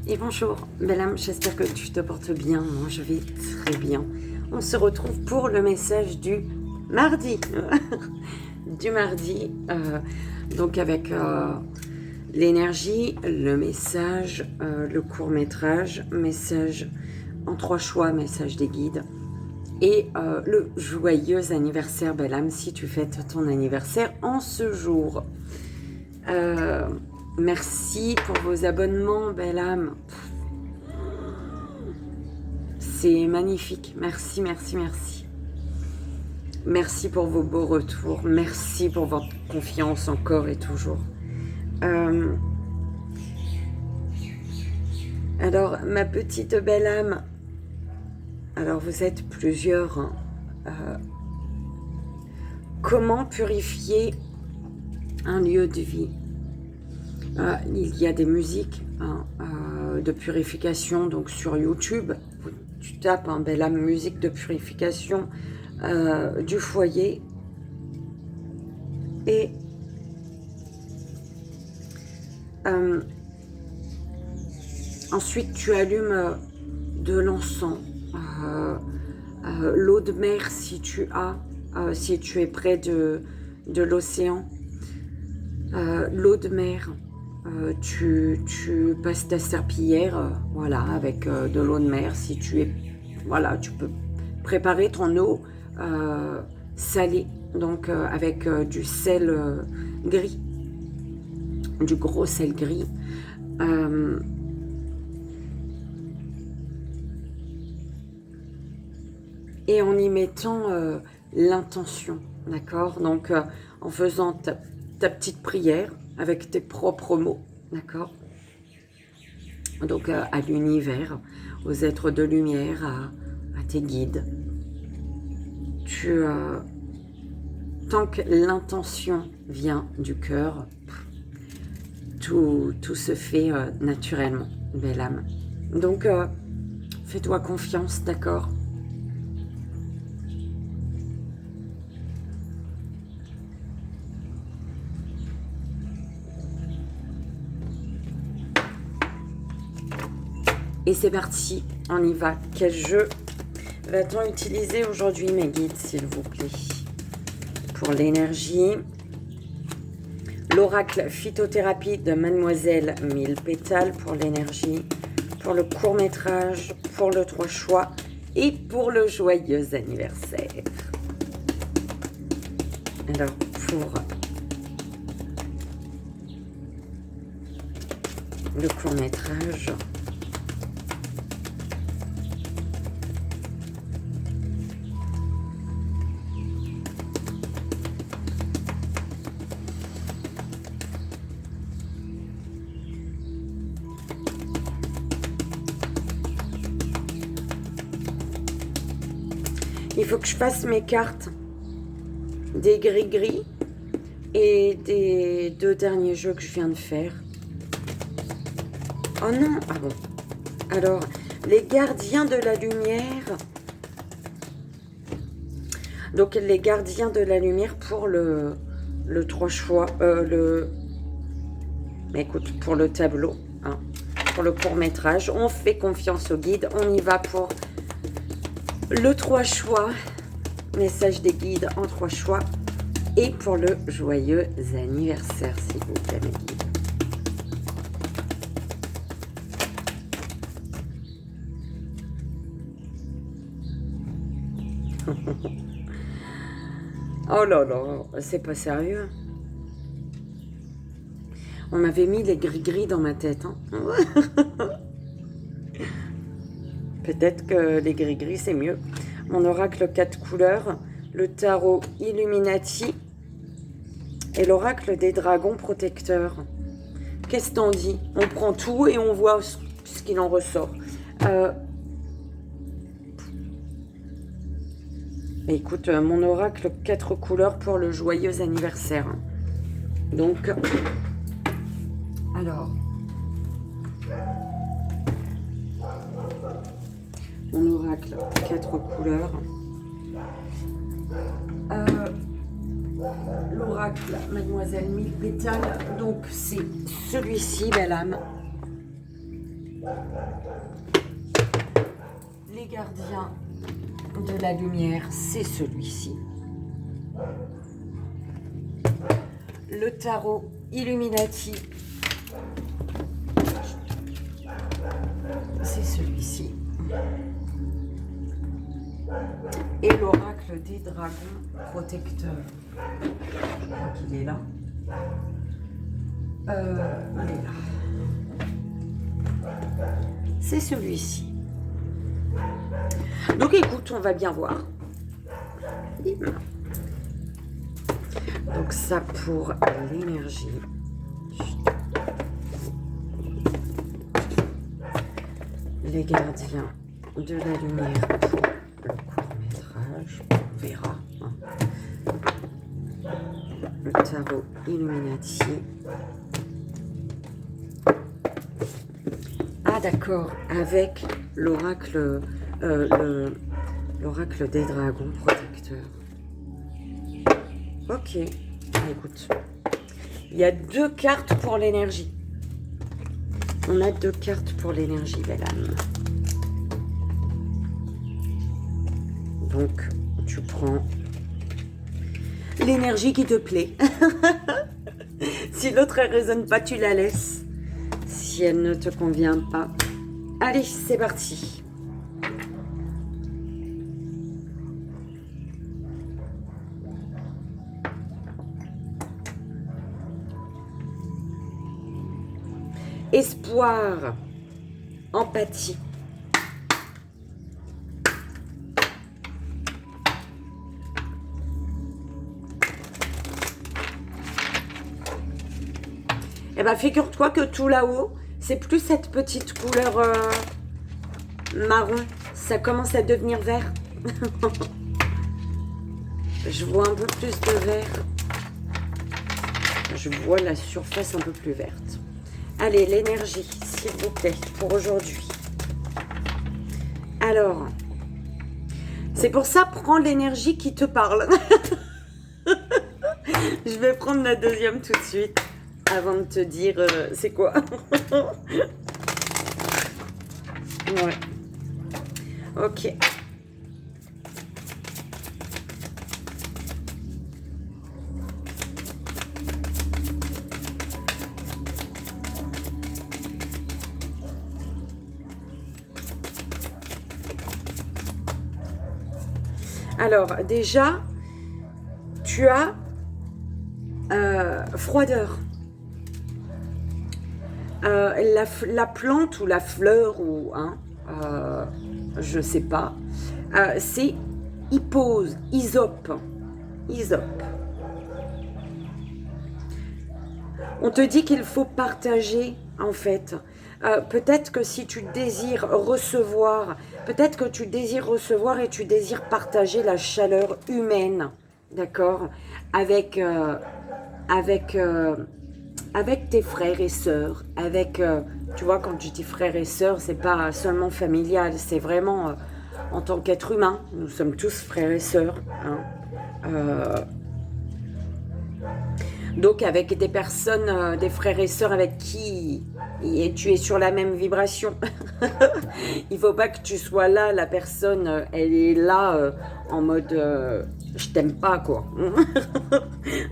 Et bonjour, belle âme, j'espère que tu te portes bien. Moi, je vais très bien. On se retrouve pour le message du mardi. Du mardi, donc avec l'énergie, le message, le court-métrage, message en 3 choix, message des guides. Et le joyeux anniversaire, belle âme, si tu fêtes ton anniversaire en ce jour. Merci pour vos abonnements, belle âme. C'est magnifique. Merci, merci, merci. Merci pour vos beaux retours. Merci pour votre confiance encore et toujours. Alors, ma petite belle âme, alors vous êtes plusieurs. Hein. Comment purifier un lieu de vie? Il y a des musiques de purification donc sur YouTube. Tu tapes belle âme musique de purification du foyer et ensuite tu allumes de l'encens, l'eau de mer si tu as, si tu es près de l'océan, l'eau de mer. Tu passes ta serpillière, voilà, avec de l'eau de mer. Si tu es, voilà, tu peux préparer ton eau salée, donc avec du sel gris, du gros sel gris. Et en y mettant l'intention, d'accord? Donc en faisant ta petite prière avec tes propres mots, d'accord? Donc à l'univers, aux êtres de lumière, à tes guides. Tant que l'intention vient du cœur, tout se fait naturellement, belle âme. Donc fais-toi confiance, d'accord? Et c'est parti, on y va. Quel jeu va-t-on utiliser aujourd'hui, mes guides, s'il vous plaît? Pour l'énergie, l'oracle phytothérapie de Mademoiselle 1000 pétales pour l'énergie, pour le court-métrage, pour le 3 choix et pour le joyeux anniversaire. Alors, pour le court-métrage, il faut que je fasse mes cartes des gris-gris et des 2 derniers jeux que je viens de faire. Oh non, ah bon. Alors, les gardiens de la lumière. Donc, les gardiens de la lumière pour le 3 choix. Mais écoute, pour le tableau, hein, pour le court-métrage, on fait confiance au guide. On y va pour le 3 choix, message des guides en 3 choix, et pour le joyeux anniversaire, s'il vous plaît, mes guides. Oh là là, c'est pas sérieux. On m'avait mis les gris-gris dans ma tête. Hein. Peut-être que les gris-gris, c'est mieux. Mon oracle 4 couleurs, le tarot Illuminati et l'oracle des dragons protecteurs. Qu'est-ce qu'on dit? On prend tout et on voit ce qu'il en ressort. Écoute, mon oracle 4 couleurs pour le joyeux anniversaire. Donc, alors... mon oracle 4 couleurs, l'oracle Mademoiselle 1000 pétales, donc c'est celui-ci, belle âme, Les gardiens de la lumière, c'est celui-ci. Le tarot Illuminati, c'est celui-ci. Et l'oracle des dragons protecteurs. Je crois qu'il est là. Il est là. C'est celui-ci. Donc écoute, on va bien voir. Donc ça pour l'énergie. Les gardiens de la lumière pour le court-métrage. On verra. Hein. Le tarot Illuminati. Ah d'accord, avec l'oracle l'oracle des dragons protecteurs. Ok, écoute, il y a 2 cartes pour l'énergie. On a 2 cartes pour l'énergie, belle âme. Donc, tu prends l'énergie qui te plaît. Si l'autre, elle résonne pas, tu la laisses. Si elle ne te convient pas. Allez, c'est parti. Espoir, empathie. Eh bien, figure-toi que tout là-haut, c'est plus cette petite couleur marron. Ça commence à devenir vert. Je vois un peu plus de vert. Je vois la surface un peu plus verte. Allez, l'énergie, s'il vous plaît, pour aujourd'hui. Alors, c'est pour ça, prends l'énergie qui te parle. Je vais prendre la deuxième tout de suite, avant de te dire c'est quoi. Ouais. Ok. Alors, déjà, tu as froideur. La plante ou la fleur, ou je sais pas, c'est hypose, hysope. Hysope. On te dit qu'il faut partager, en fait. Peut-être que si tu désires recevoir, peut-être que tu désires recevoir et tu désires partager la chaleur humaine, d'accord, avec tes frères et sœurs, tu vois, quand je dis frères et sœurs, c'est pas seulement familial, c'est vraiment en tant qu'être humain, nous sommes tous frères et sœurs, hein. Donc avec des personnes, des frères et sœurs avec qui tu es sur la même vibration. Il faut pas que tu sois là, la personne, elle est là en mode je t'aime pas, quoi.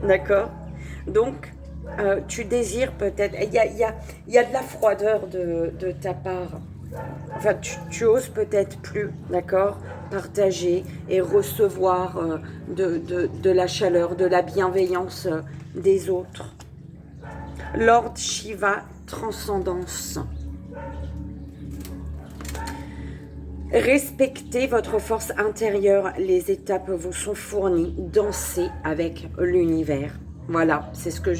D'accord? Donc, tu désires peut-être, il y a de la froideur de ta part. Enfin, tu oses peut-être plus, d'accord, partager et recevoir de la chaleur, de la bienveillance des autres. Lord Shiva, transcendance. Respectez votre force intérieure, les étapes vous sont fournies, dansez avec l'univers. Voilà, c'est ce que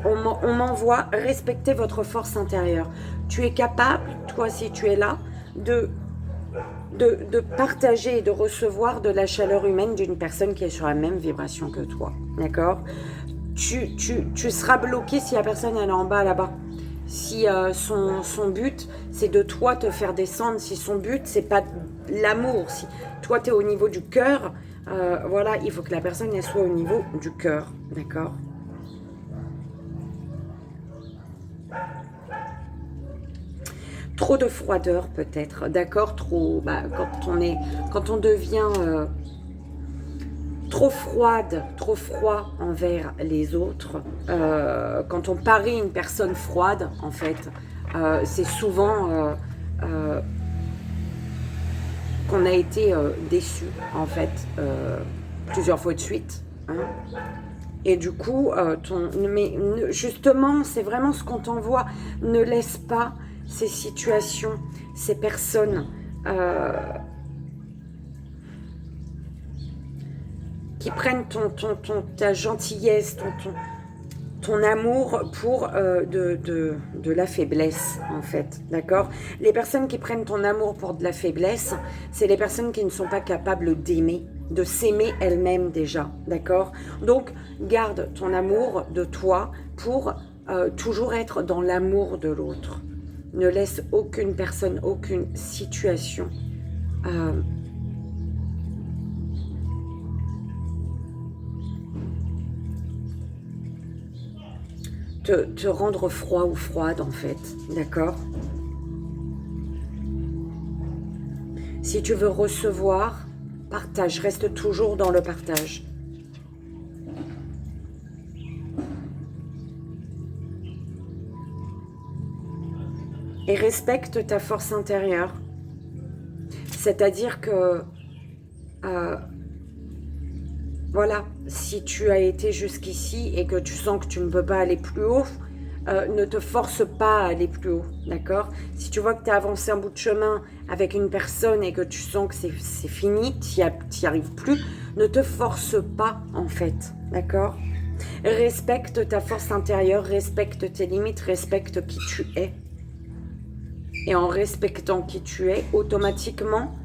on m'envoie, respectez votre force intérieure. Tu es capable, toi si tu es là, de partager et de recevoir de la chaleur humaine d'une personne qui est sur la même vibration que toi. D'accord? Tu seras bloqué si la personne elle est en bas là-bas. Si son but, c'est de toi te faire descendre, si son but, c'est pas l'amour, si toi, tu es au niveau du cœur, voilà, il faut que la personne, elle soit au niveau du cœur, d'accord? trop de froideur peut-être, d'accord, trop, quand on devient trop froid envers les autres, quand on paraît une personne froide, en fait, c'est souvent qu'on a été déçu, en fait, plusieurs fois de suite, hein. Et du coup, mais justement, c'est vraiment ce qu'on t'envoie. Ne laisse pas ces situations, ces personnes qui prennent ta gentillesse, ton amour pour de la faiblesse, en fait, d'accord? Les personnes qui prennent ton amour pour de la faiblesse, c'est les personnes qui ne sont pas capables d'aimer, de s'aimer elles-mêmes déjà, d'accord? Donc, garde ton amour de toi pour toujours être dans l'amour de l'autre. Ne laisse aucune personne, aucune situation te rendre froid ou froide, en fait, d'accord? Si tu veux recevoir, partage, reste toujours dans le partage. Et respecte ta force intérieure. C'est-à-dire que, voilà, si tu as été jusqu'ici et que tu sens que tu ne peux pas aller plus haut, ne te force pas à aller plus haut, d'accord? Si tu vois que tu as avancé un bout de chemin avec une personne et que tu sens que c'est fini, tu n'y arrives plus, ne te force pas, en fait, d'accord? Respecte ta force intérieure, respecte tes limites, respecte qui tu es. Et en respectant qui tu es, automatiquement,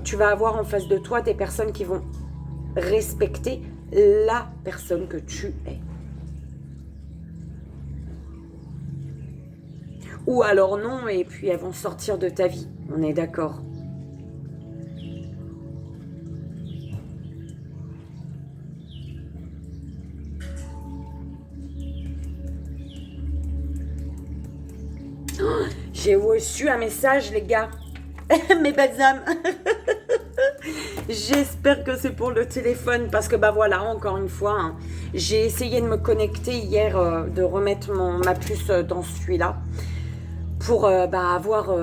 tu vas avoir en face de toi des personnes qui vont respecter la personne que tu es. Ou alors non, et puis elles vont sortir de ta vie, on est d'accord. Oh, j'ai reçu un message, les gars. Mes belles âmes. J'espère que c'est pour le téléphone parce que bah voilà, encore une fois, hein, j'ai essayé de me connecter hier, de remettre ma puce dans celui-là pour avoir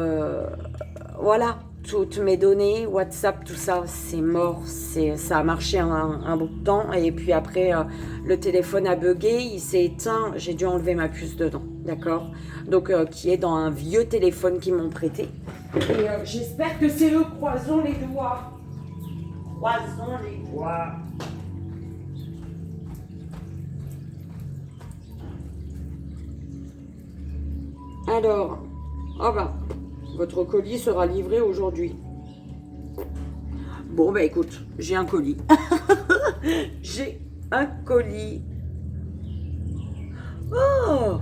voilà, toutes mes données, WhatsApp, tout ça, c'est mort, ça a marché un bout de temps et puis après le téléphone a bugué, il s'est éteint, j'ai dû enlever ma puce dedans, d'accord? Donc qui est dans un vieux téléphone qu'ils m'ont prêté. Et j'espère que c'est eux, croisons les doigts. Croisons les doigts. Alors, oh bah, votre colis sera livré aujourd'hui. Bon bah écoute, j'ai un colis. J'ai un colis. Oh!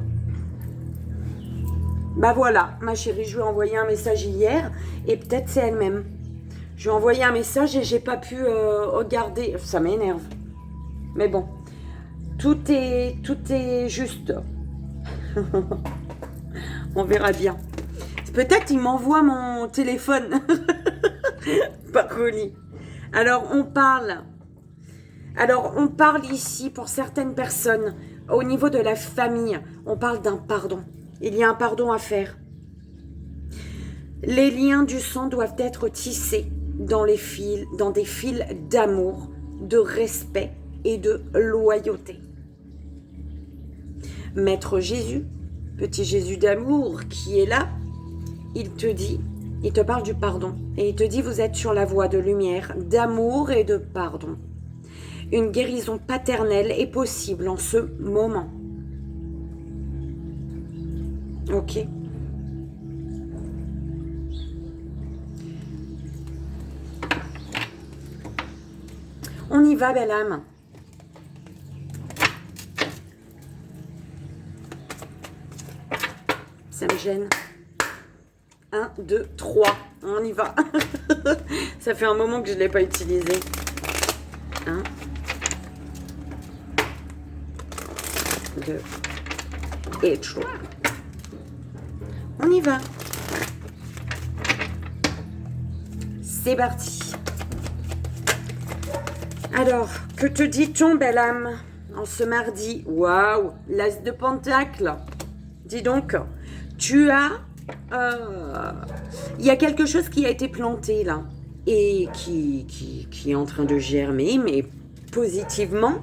Bah voilà, ma chérie, je lui ai envoyé un message hier et peut-être c'est elle-même. Je lui ai envoyé un message et j'ai pas pu regarder. Ça m'énerve. Mais bon, tout est juste. On verra bien. Peut-être il m'envoie mon téléphone par colis. Alors on parle ici pour certaines personnes au niveau de la famille. On parle d'un pardon. Il y a un pardon à faire. Les liens du sang doivent être tissés dans des fils d'amour, de respect et de loyauté. Maître Jésus, petit Jésus d'amour qui est là, il te parle du pardon. Et il te dit, vous êtes sur la voie de lumière, d'amour et de pardon. Une guérison paternelle est possible en ce moment. Ok. On y va, belle âme. Ça me gêne. 1, 2, 3. On y va. Ça fait un moment que je ne l'ai pas utilisé. 1, 2 et 3. On y va. C'est parti. Alors, que te dit-on, belle âme, en ce mardi? Waouh, l'as de pentacle. Dis donc, tu as... il y a quelque chose qui a été planté, là, et qui est en train de germer, mais positivement,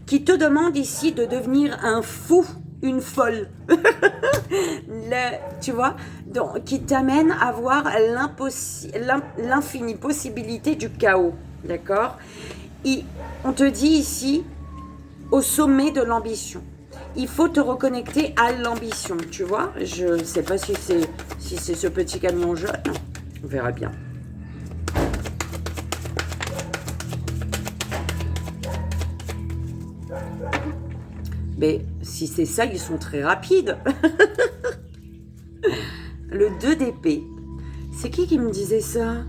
qui te demande ici de devenir un fou, une folle. Tu vois, donc, qui t'amène à voir l'infinie possibilité du chaos, d'accord? On te dit ici, au sommet de l'ambition. Il faut te reconnecter à l'ambition, tu vois. Je ne sais pas si c'est ce petit camion jaune. On verra bien. Mais si c'est ça, ils sont très rapides. Le 2 d'épée. C'est qui me disait ça?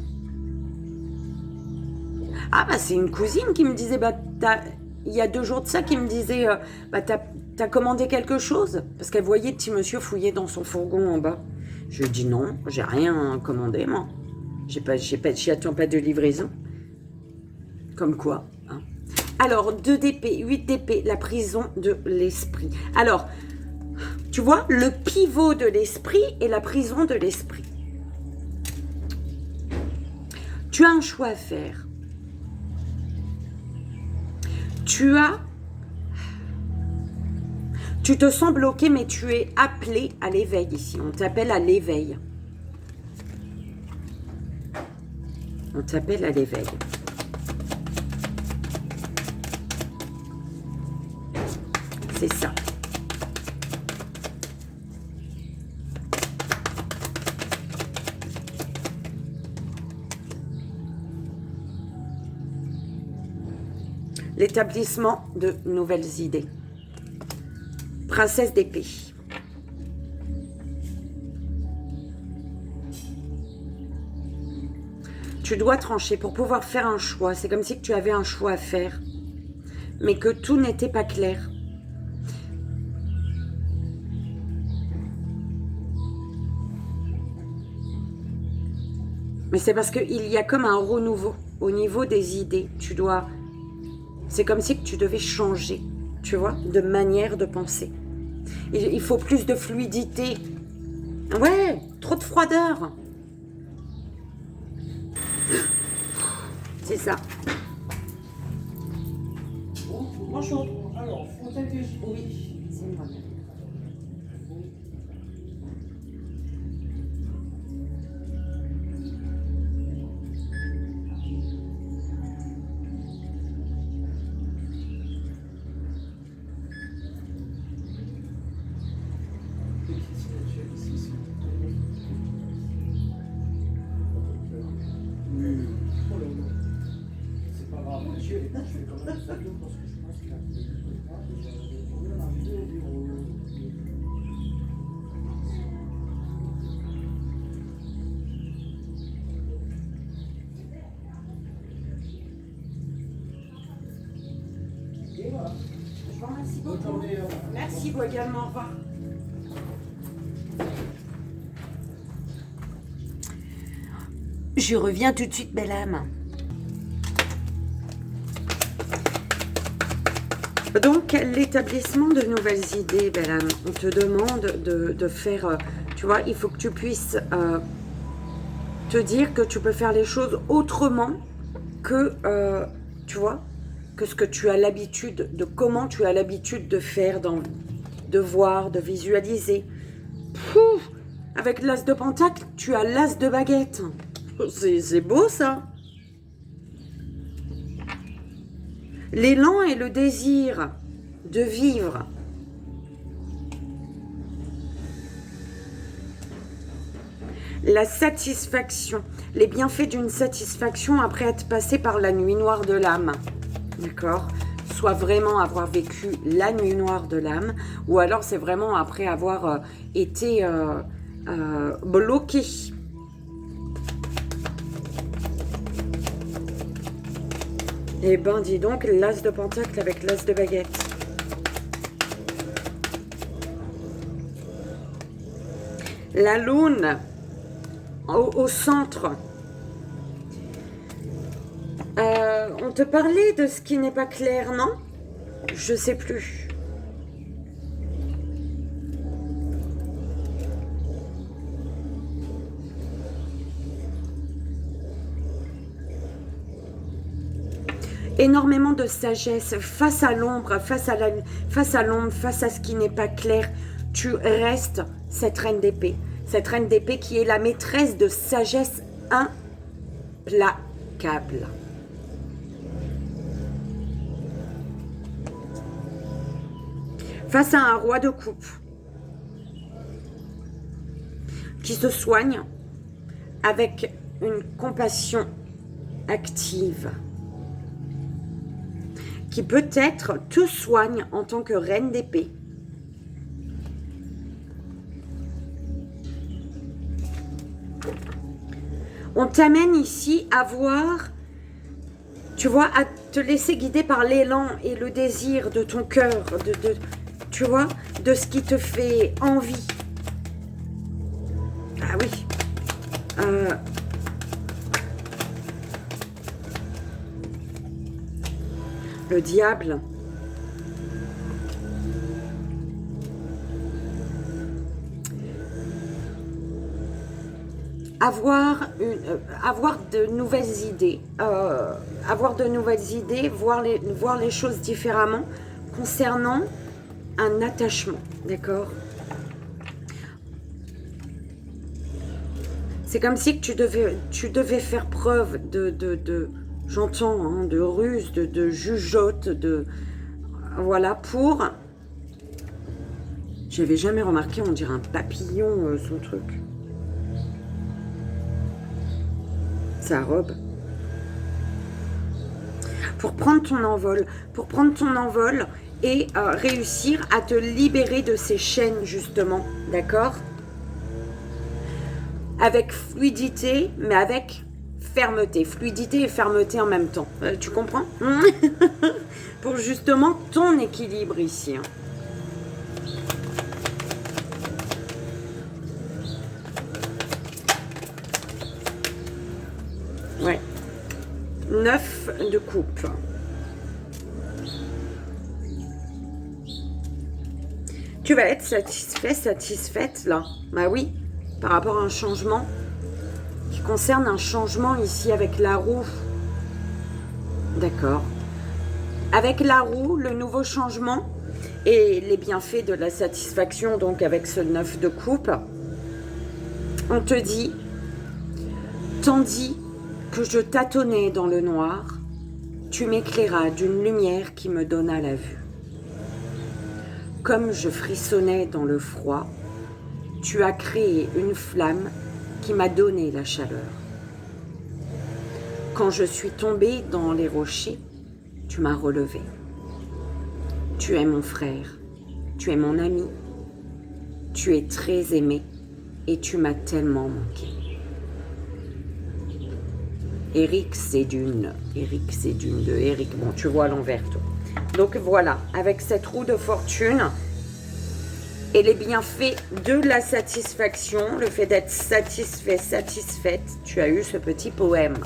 Ah, bah c'est une cousine qui me disait, bah, il y a 2 jours de ça, qui me disait, bah, t'as commandé quelque chose? Parce qu'elle voyait petit monsieur fouiller dans son fourgon en bas. Je lui ai dit non, j'ai rien commandé, moi. J'y attends pas de livraison. Comme quoi, hein. Alors, 2 d'épée, 8 d'épée, la prison de l'esprit. Alors, tu vois, le pivot de l'esprit et la prison de l'esprit. Tu as un choix à faire. Tu te sens bloqué, mais tu es appelé à l'éveil ici. On t'appelle à l'éveil. On t'appelle à l'éveil. C'est ça. L'établissement de nouvelles idées. Princesse d'épée. Tu dois trancher pour pouvoir faire un choix. C'est comme si tu avais un choix à faire, mais que tout n'était pas clair. Mais c'est parce qu'il y a comme un renouveau au niveau des idées. C'est comme si tu devais changer, tu vois, de manière de penser. Il faut plus de fluidité. Ouais, trop de froideur. C'est ça. Bonjour. Alors, Fontaine des Gilles. Oui, c'est moi. C'est pas grave, je fais quand même ça parce que je pense qu'il a fait des trucs là, et j'ai un vidéo au bureau. Et voilà. Je vous remercie beaucoup. Bonne journée. Merci, vous également. Au revoir. Je reviens tout de suite, belle âme. Donc, l'établissement de nouvelles idées, belle âme. On te demande de faire... tu vois, il faut que tu puisses te dire que tu peux faire les choses autrement que, tu vois, que ce que tu as l'habitude, de comment tu as l'habitude de faire, de voir, de visualiser. Pouf, avec l'as de pentacle, tu as l'as de baguette. C'est beau, ça. L'élan et le désir de vivre. La satisfaction. Les bienfaits d'une satisfaction après être passé par la nuit noire de l'âme. D'accord? Soit vraiment avoir vécu la nuit noire de l'âme, ou alors c'est vraiment après avoir été bloqué. Eh ben, dis donc, l'as de pentacle avec l'as de baguette. La lune au centre. On te parlait de ce qui n'est pas clair, non? Je sais plus. Énormément de sagesse face à l'ombre, face à l'ombre, face à ce qui n'est pas clair. Tu restes cette reine d'épée. Cette reine d'épée qui est la maîtresse de sagesse implacable. Face à un roi de coupe qui se soigne avec une compassion active, qui peut-être te soigne en tant que reine d'épée. On t'amène ici à voir, tu vois, à te laisser guider par l'élan et le désir de ton cœur, tu vois, de ce qui te fait envie. Ah oui. Le diable. Avoir de nouvelles idées. Avoir de nouvelles idées, voir les choses différemment concernant un attachement. D'accord? C'est comme si que tu devais faire preuve j'entends, hein, de ruse, de jugeote, voilà, pour... J'avais jamais remarqué, on dirait un papillon, son truc. Sa robe. Pour prendre ton envol. Pour prendre ton envol et réussir à te libérer de ces chaînes, justement. D'accord? Avec fluidité, mais avec... fermeté, fluidité et fermeté en même temps. Tu comprends? Pour justement ton équilibre ici. Hein. Ouais. 9 de coupe. Tu vas être satisfait, satisfaite là. Bah oui, par rapport à un changement qui concerne un changement ici avec la roue. D'accord. Avec la roue, le nouveau changement et les bienfaits de la satisfaction, donc avec ce 9 de coupe, on te dit, tandis que je tâtonnais dans le noir, tu m'éclairas d'une lumière qui me donna la vue. Comme je frissonnais dans le froid, tu as créé une flamme qui m'a donné la chaleur. Quand je suis tombée dans les rochers, tu m'as relevé. Tu es mon frère, tu es mon ami, tu es très aimé et tu m'as tellement manqué. Eric, c'est d'une de Eric. Bon, tu vois à l'envers, toi. Donc voilà, avec cette roue de fortune et les bienfaits de la satisfaction, le fait d'être satisfait, satisfaite, tu as eu ce petit poème.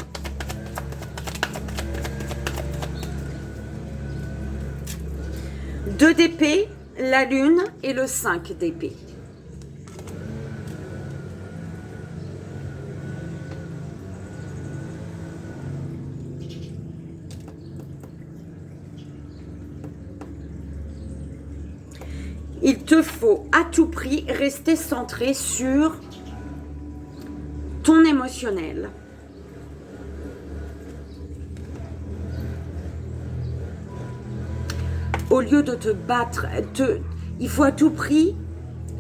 Deux d'épée, la lune et le 5 d'épée. Il te faut à tout prix rester centré sur ton émotionnel. Au lieu de te battre, il faut à tout prix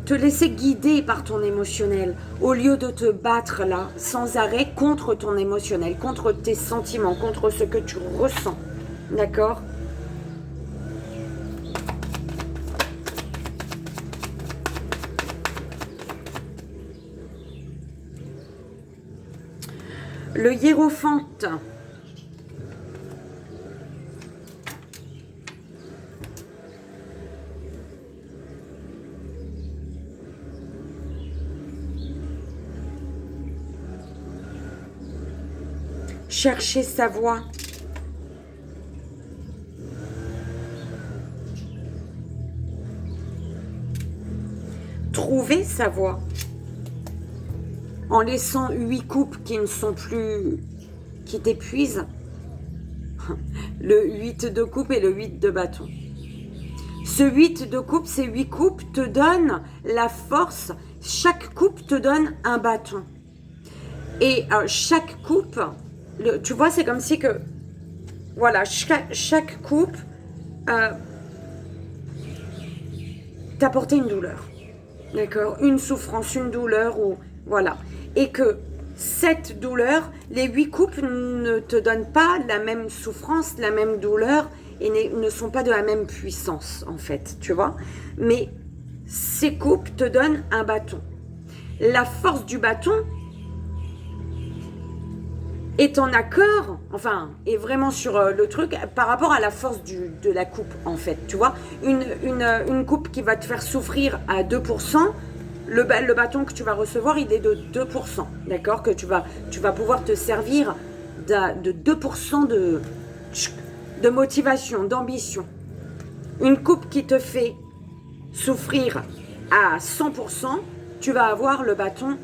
te laisser guider par ton émotionnel. Au lieu de te battre là, sans arrêt, contre ton émotionnel, contre tes sentiments, contre ce que tu ressens. D'accord ? Le hiérophante. Chercher sa voie. trouver sa voie. En laissant 8 coupes qui ne sont plus... qui t'épuisent. Le 8 de coupe et le 8 de bâton. Ce 8 de coupe, ces 8 coupes te donnent la force. Chaque coupe te donne un bâton. Et chaque coupe, tu vois, c'est comme si que... Voilà, chaque coupe t'apportait une douleur. D'accord? Une souffrance, une douleur, ou... Voilà. Et que cette douleur, les 8 coupes ne te donnent pas la même souffrance, la même douleur, et ne sont pas de la même puissance, en fait, tu vois. Mais ces coupes te donnent un bâton. La force du bâton est en accord, enfin, est vraiment sur le truc, par rapport à la force de la coupe, en fait, tu vois. Une coupe qui va te faire souffrir à 2%, le bâton que tu vas recevoir, il est de 2%, d'accord? Que tu vas pouvoir te servir de 2% de motivation, d'ambition. Une coupe qui te fait souffrir à 100%, tu vas avoir le bâton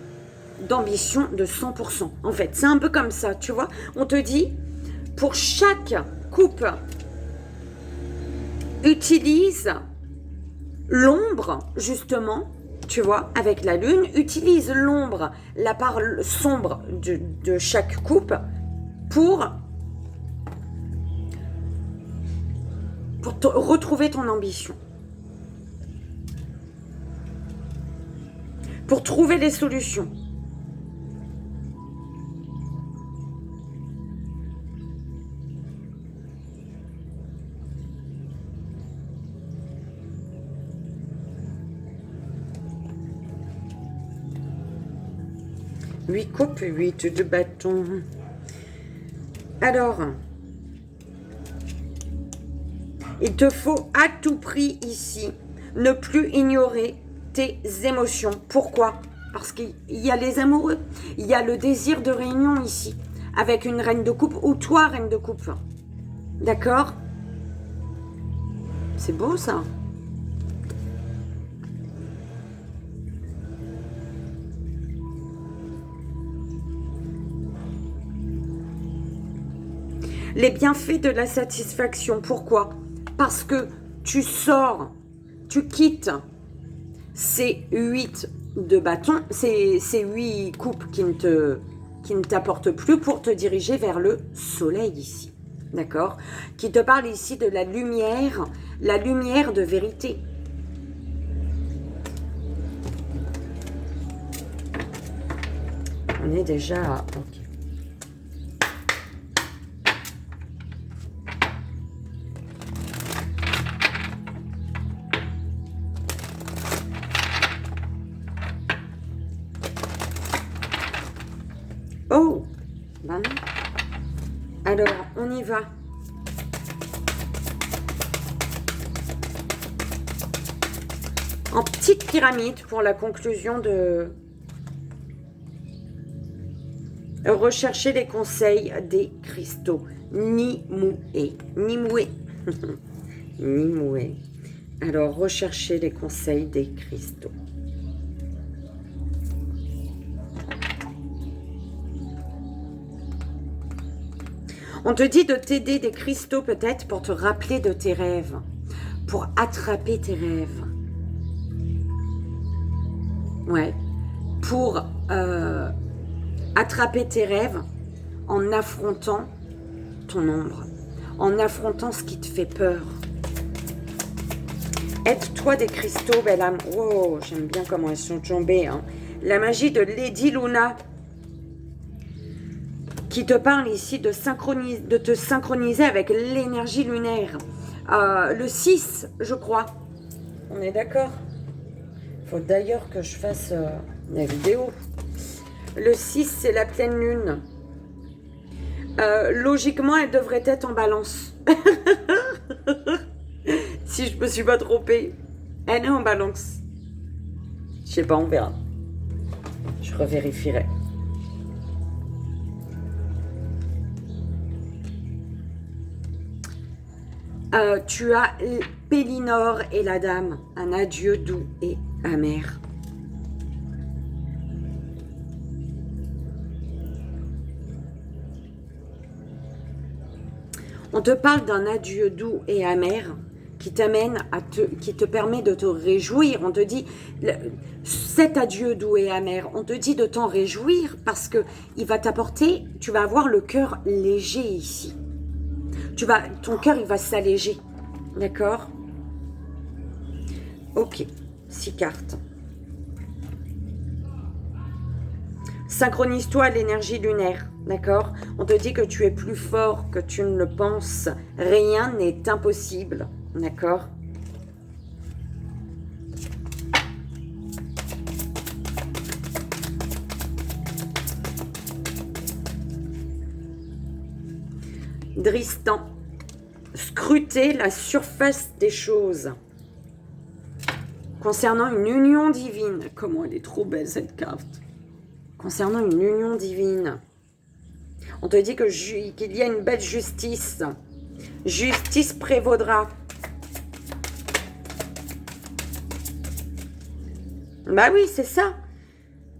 d'ambition de 100%. En fait, c'est un peu comme ça, tu vois. On te dit, pour chaque coupe, utilise l'ombre, justement, tu vois, avec la lune, utilise l'ombre, la part sombre de chaque coupe pour retrouver ton ambition. Pour trouver des solutions. Huit coupes, 8 de bâton. Alors, il te faut à tout prix ici ne plus ignorer tes émotions. Pourquoi? Parce qu'il y a les amoureux, il y a le désir de réunion ici, avec une reine de coupe ou toi, reine de coupe. D'accord? C'est beau ça. Les bienfaits de la satisfaction. Pourquoi? Parce que tu sors, tu quittes ces 8 de bâton, ces 8 coupes qui ne t'apportent plus pour te diriger vers le soleil ici. D'accord? Qui te parle ici de la lumière de vérité. On est déjà à... Okay. Oh, ben non. Alors, on y va. En petite pyramide pour la conclusion de... Rechercher les conseils des cristaux. Nimue. Nimue. Nimue. Alors, rechercher les conseils des cristaux. On te dit de t'aider des cristaux peut-être pour te rappeler de tes rêves, pour attraper tes rêves. Ouais, pour attraper tes rêves en affrontant ton ombre, en affrontant ce qui te fait peur. Aide-toi des cristaux, belle âme. Oh, j'aime bien comment elles sont tombées. Hein. La magie de Lady Luna, qui te parle ici de te synchroniser avec l'énergie lunaire. Le 6, je crois. On est d'accord? Il faut d'ailleurs que je fasse la vidéo. Le 6, c'est la pleine lune. Logiquement, elle devrait être en balance. Si je me suis pas trompée. Elle est en balance. Je sais pas, on verra. Je revérifierai. Tu as Pélinore et la dame, un adieu doux et amer. On te parle d'un adieu doux et amer qui qui te permet de te réjouir. On te dit, cet adieu doux et amer, on te dit de t'en réjouir parce que il va t'apporter, tu vas avoir le cœur léger ici. Ton cœur, il va s'alléger. D'accord? Ok, 6 cartes. Synchronise-toi à l'énergie lunaire, d'accord? On te dit que tu es plus fort que tu ne le penses. Rien n'est impossible, d'accord? Dristan, scruter la surface des choses. Concernant une union divine. Comment elle est trop belle cette carte. Concernant une union divine. On te dit qu'il y a une belle justice. Justice prévaudra. Bah oui, c'est ça.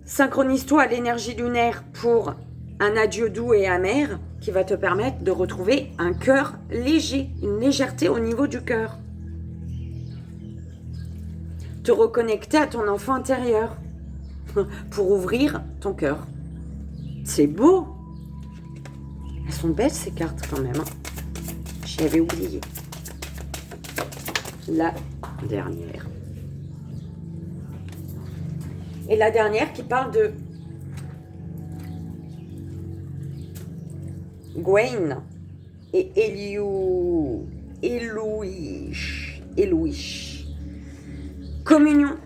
Synchronise-toi à l'énergie lunaire pour un adieu doux et amer qui va te permettre de retrouver un cœur léger, une légèreté au niveau du cœur. Te reconnecter à ton enfant intérieur pour ouvrir ton cœur. C'est beau. Elles sont belles ces cartes quand même. J'y avais oublié. La dernière. Et la dernière qui parle de Gwen et Elouish. Communion.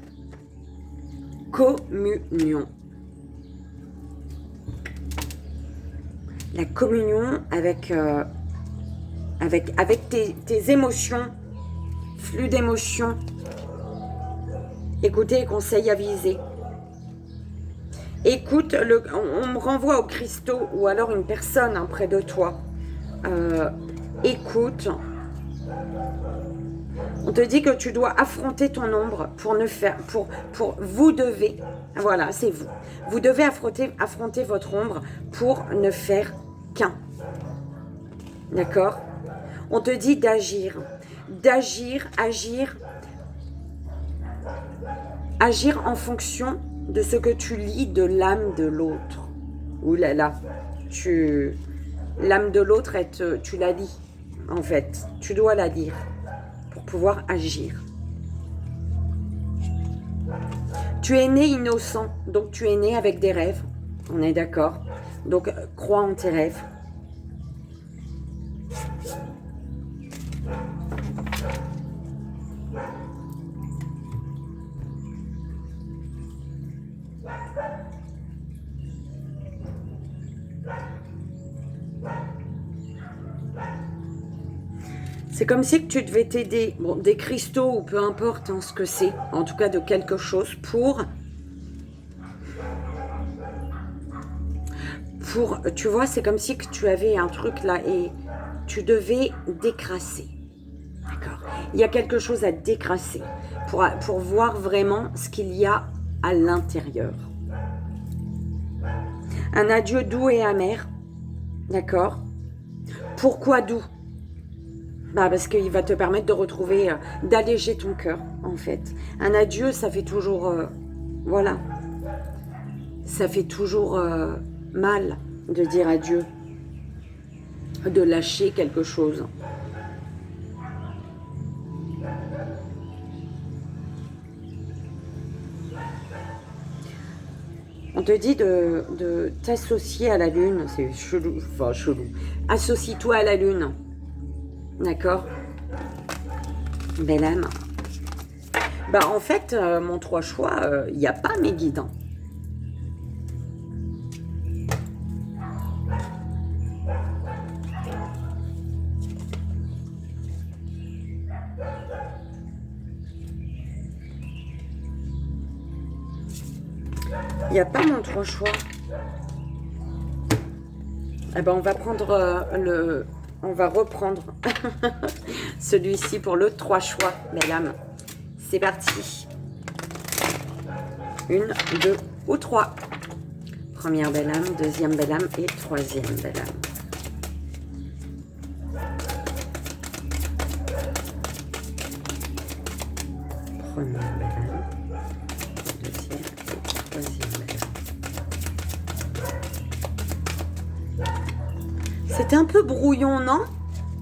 Communion. La communion avec tes émotions, flux d'émotions. Écoutez les conseils avisés. Écoute, on me renvoie aux cristaux ou alors une personne près de toi. Écoute. On te dit que tu dois affronter ton ombre vous devez, voilà, c'est vous. Vous devez affronter votre ombre pour ne faire qu'un. D'accord? On te dit d'agir. Agir en fonction de ce que tu lis de l'âme de l'autre. Ouh là là, l'âme de l'autre, tu la lis, en fait. Tu dois la lire pour pouvoir agir. Tu es né innocent, donc tu es né avec des rêves. On est d'accord? Donc, crois en tes rêves. C'est comme si tu devais t'aider, bon, des cristaux ou peu importe ce que c'est, en tout cas de quelque chose pour, tu vois, c'est comme si que tu avais un truc là et tu devais décrasser, d'accord? Il y a quelque chose à décrasser pour voir vraiment ce qu'il y a à l'intérieur. Un adieu doux et amer, d'accord? Pourquoi doux? Bah parce qu'il va te permettre de retrouver, d'alléger ton cœur, en fait. Un adieu, ça fait toujours, voilà. Ça fait toujours mal de dire adieu, de lâcher quelque chose. On te dit de t'associer à la lune, c'est chelou, enfin chelou. Associe-toi à la lune. D'accord? Belle âme. Bah en fait, mon 3 choix, il n'y a pas mes guides. Il n'y a pas mon 3 choix. Eh ben on va prendre on va reprendre celui-ci pour le 3 choix, belle âme. C'est parti. 1, 2 ou 3. Première belle âme, deuxième belle âme et troisième belle âme. C'était un peu brouillon, non?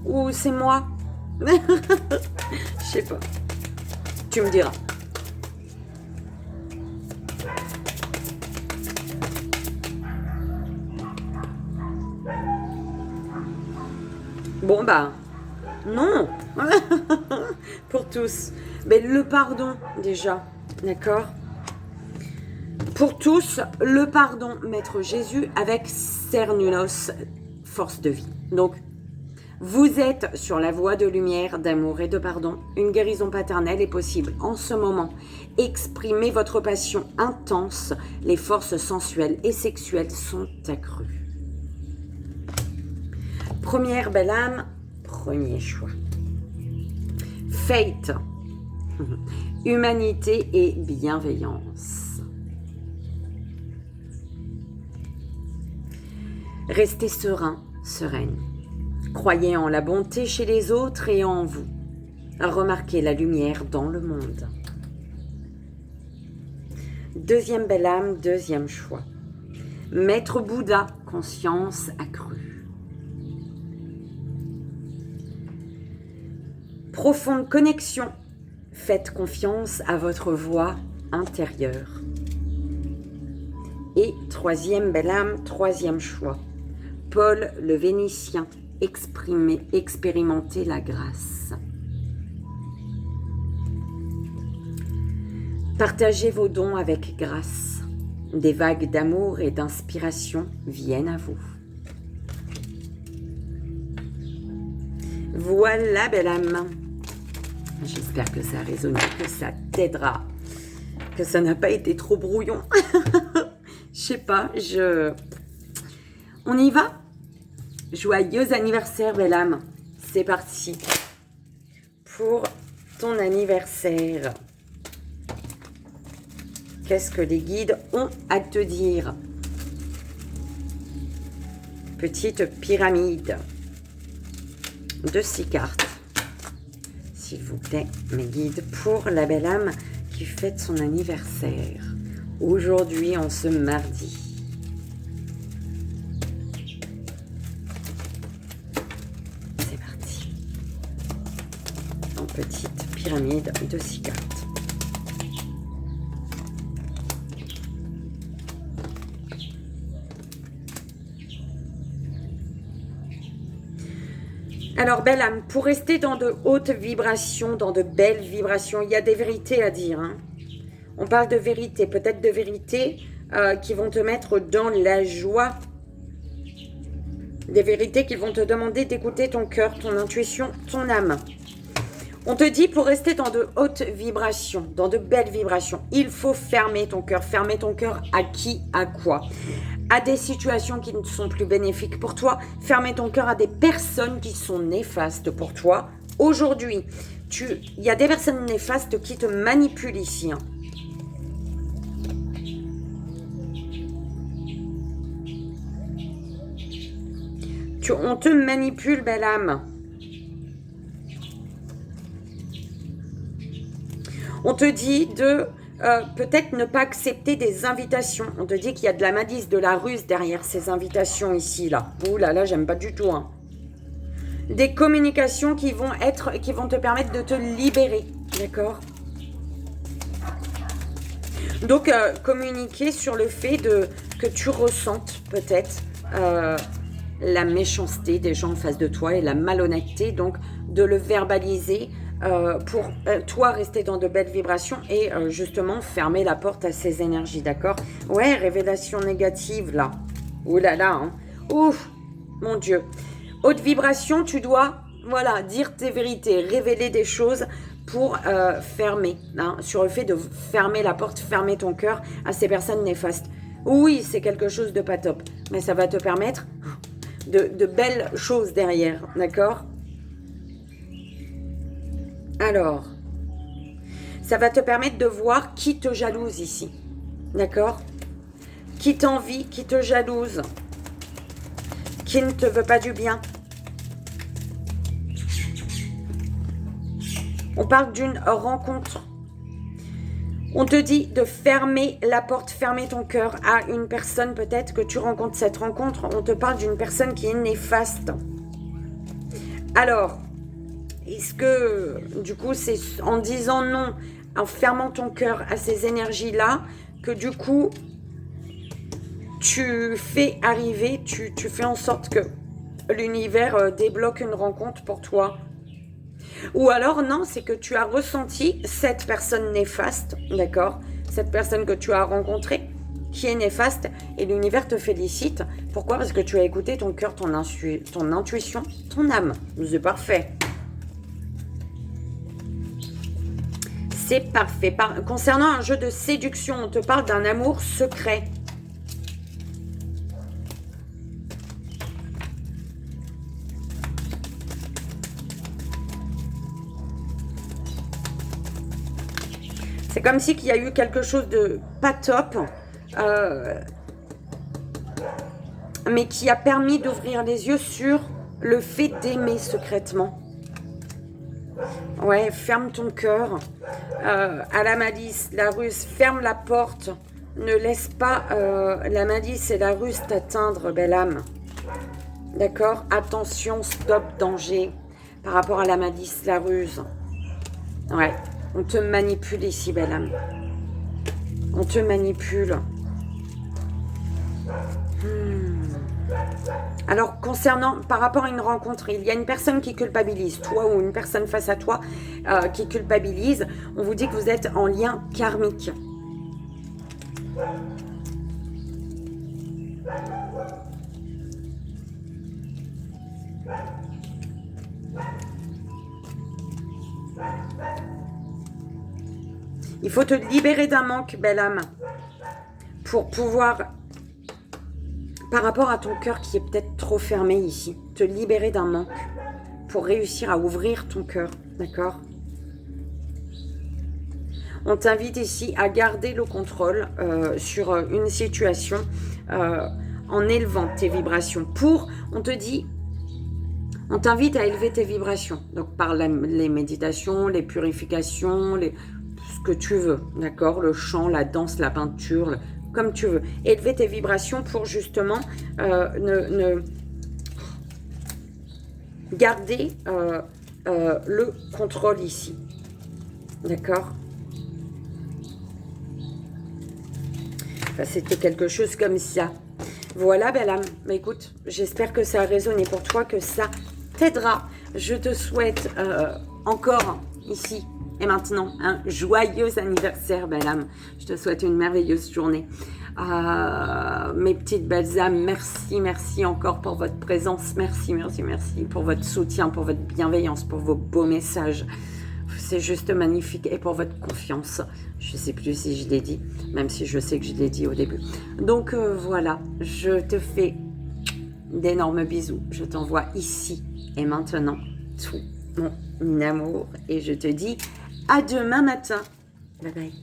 Ou c'est moi? Je sais pas. Tu me diras. Bon bah, non. Pour tous. Mais le pardon déjà, d'accord? Pour tous, le pardon, Maître Jésus, avec Cernunnos, force de vie. Donc, vous êtes sur la voie de lumière, d'amour et de pardon. Une guérison paternelle est possible en ce moment. Exprimez votre passion intense. Les forces sensuelles et sexuelles sont accrues. Première belle âme, premier choix. Fate, humanité et bienveillance. Restez serein, sereine. Croyez en la bonté chez les autres et en vous. Remarquez la lumière dans le monde. Deuxième belle âme, deuxième choix. Maître Bouddha, conscience accrue. Profonde connexion. Faites confiance à votre voix intérieure. Et troisième belle âme, troisième choix. Paul le Vénitien, expérimentez la grâce. Partagez vos dons avec grâce. Des vagues d'amour et d'inspiration viennent à vous. Voilà, belle âme. J'espère que ça a résonné, que ça t'aidera, que ça n'a pas été trop brouillon. Je sais pas, On y va? Joyeux anniversaire, belle âme. C'est parti pour ton anniversaire. Qu'est-ce que les guides ont à te dire? Petite pyramide de 6 cartes. S'il vous plaît, mes guides, pour la belle âme qui fête son anniversaire. Aujourd'hui, en ce mardi. C'est parti. En petite pyramide de 6 cartes. Alors, belle âme, pour rester dans de hautes vibrations, dans de belles vibrations, il y a des vérités à dire. Hein. On parle de vérité, peut-être de vérités qui vont te mettre dans la joie. Des vérités qui vont te demander d'écouter ton cœur, ton intuition, ton âme. On te dit, pour rester dans de hautes vibrations, dans de belles vibrations, il faut fermer ton cœur. Fermer ton cœur à qui, à quoi? À des situations qui ne sont plus bénéfiques pour toi. Fermer ton cœur à des personnes qui sont néfastes pour toi. Aujourd'hui, il y a des personnes néfastes qui te manipulent ici. Hein. On te manipule, belle âme. On te dit de peut-être ne pas accepter des invitations. On te dit qu'il y a de la malice, de la ruse derrière ces invitations ici, là. Ouh là là, j'aime pas du tout. Hein. Des communications qui vont te permettre de te libérer. D'accord? Donc, communiquer sur le fait que tu ressentes peut-être la méchanceté des gens en face de toi et la malhonnêteté, donc de le verbaliser pour toi rester dans de belles vibrations et justement fermer la porte à ces énergies, d'accord? Ouais, révélation négative là. Ouh là là, hein. Ouf, mon Dieu. Haute vibration, tu dois, voilà, dire tes vérités, révéler des choses pour fermer, hein, sur le fait de fermer la porte, fermer ton cœur à ces personnes néfastes. Oui, c'est quelque chose de pas top, mais ça va te permettre de belles choses derrière, d'accord? Alors, ça va te permettre de voir qui te jalouse ici, d'accord? Qui t'envie, qui te jalouse, qui ne te veut pas du bien. On parle d'une rencontre. On te dit de fermer la porte, fermer ton cœur à une personne peut-être que tu rencontres. Cette rencontre, on te parle d'une personne qui est néfaste. Alors, est-ce que, du coup, c'est en disant non, en fermant ton cœur à ces énergies-là, que du coup, tu fais arriver, tu fais en sorte que l'univers débloque une rencontre pour toi? Ou alors, non, c'est que tu as ressenti cette personne néfaste, d'accord? Cette personne que tu as rencontrée, qui est néfaste, et l'univers te félicite. Pourquoi? Parce que tu as écouté ton cœur, ton intuition, ton âme. C'est parfait. C'est parfait. Concernant un jeu de séduction, on te parle d'un amour secret. C'est comme si qu'il y a eu quelque chose de pas top, mais qui a permis d'ouvrir les yeux sur le fait d'aimer secrètement. Ouais, ferme ton cœur à la malice, la ruse, ferme la porte. Ne laisse pas la malice et la ruse t'atteindre, belle âme. D'accord? Attention, stop, danger par rapport à la malice, la ruse. Ouais. On te manipule ici, belle âme. On te manipule. Alors, par rapport à une rencontre, il y a une personne qui culpabilise, toi ou une personne face à toi qui culpabilise. On vous dit que vous êtes en lien karmique. Il faut te libérer d'un manque, belle âme, pour pouvoir, par rapport à ton cœur qui est peut-être trop fermé ici, te libérer d'un manque pour réussir à ouvrir ton cœur, d'accord? On t'invite ici à garder le contrôle sur une situation en élevant tes vibrations. On te dit, on t'invite à élever tes vibrations, donc par les méditations, les purifications, ce que tu veux, d'accord? Le chant, la danse, la peinture, comme tu veux. Élever tes vibrations pour justement garder le contrôle ici. D'accord? Enfin, c'était quelque chose comme ça. Voilà, belle âme. Mais écoute, j'espère que ça a résonné pour toi, que ça t'aidera. Je te souhaite encore ici et maintenant un joyeux anniversaire, belle âme. Je te souhaite une merveilleuse journée. Mes petites belles âmes, merci encore pour votre présence. Merci pour votre soutien, pour votre bienveillance, pour vos beaux messages. C'est juste magnifique. Et pour votre confiance. Je ne sais plus si je l'ai dit, même si je sais que je l'ai dit au début. Donc voilà, je te fais d'énormes bisous. Je t'envoie ici et maintenant tout mon amour. Et je te dis à demain matin. Bye bye.